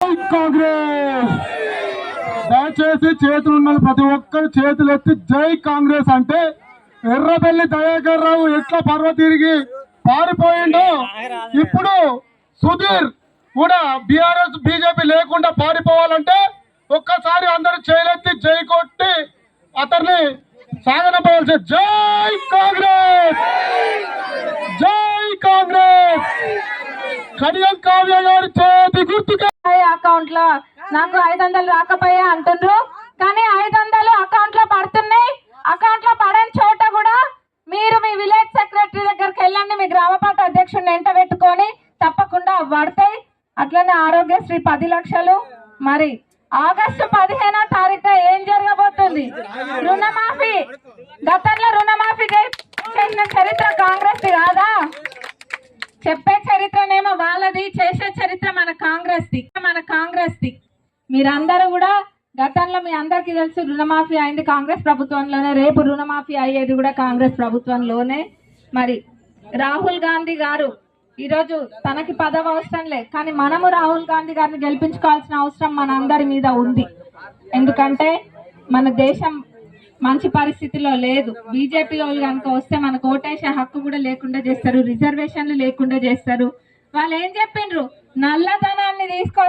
కాంగ్రెస్ దయచేసి చేతులున్న ప్రతి ఒక్కరు చేతులెత్తి జై కాంగ్రెస్ అంటే ఎర్రబెల్లి దయాకర్ రావు ఎట్లా పర్వ తిరిగి పారిపోయిండో ఇప్పుడు సుధీర్ కూడా బీఆర్ఎస్ బీజేపీ లేకుండా పారిపోవాలంటే ఒక్కసారి అందరూ చేయలెత్తి జై కొట్టి అతన్ని సాగనపడాల్సి జై కాంగ్రెస్ జై కాంగ్రెస్ కడియం కావ్య గారి చేతి గుర్తుగా అకౌంట్ లో నాకు 500 రాకపోయా అంటుండ్రు, కానీ 500 అకౌంట్ లో పడుతున్నాయి. అకౌంట్ లో పడని చోట కూడా మీరు మీ విలేజ్ సెక్రటరీ దగ్గరికి వెళ్ళండి, మీ గ్రామ పార్టీ అధ్యక్షుడిని ఎంట పెట్టుకొని తప్పకుండా పడతాయి. అట్లనే ఆరోగ్యశ్రీ 10 లక్షలు. మరి ఆగస్టు 15వ తారీఖున ఏం జరగబోతుంది? రుణమాఫీ. గతంలో రుణమాఫీ చేసిన చరిత్ర కాంగ్రెస్ కాదా? చెప్పే చరిత్రనేమో వాళ్ళది, చేసే చరిత్ర మన కాంగ్రెస్ ది. మీరందరూ కూడా గతంలో మీ అందరికీ తెలుసు రుణమాఫీ అయింది కాంగ్రెస్ ప్రభుత్వంలోనే, రేపు రుణమాఫీ అయ్యేది కూడా కాంగ్రెస్ ప్రభుత్వంలోనే. మరి రాహుల్ గాంధీ గారు ఈరోజు తనకి పదవి అవసరం లేదు, కానీ మనము రాహుల్ గాంధీ గారిని గెలిపించుకోవాల్సిన అవసరం మన అందరి మీద ఉంది. ఎందుకంటే మన దేశం మంచి పరిస్థితిలో లేదు. బీజేపీ వాళ్ళు కనుక వస్తే మనకు ఓటేసే హక్కు కూడా లేకుండా చేస్తారు, రిజర్వేషన్లు లేకుండా చేస్తారు. వాళ్ళు ఏం చెప్పిండ్రు? నల్లధనాన్ని తీసుకో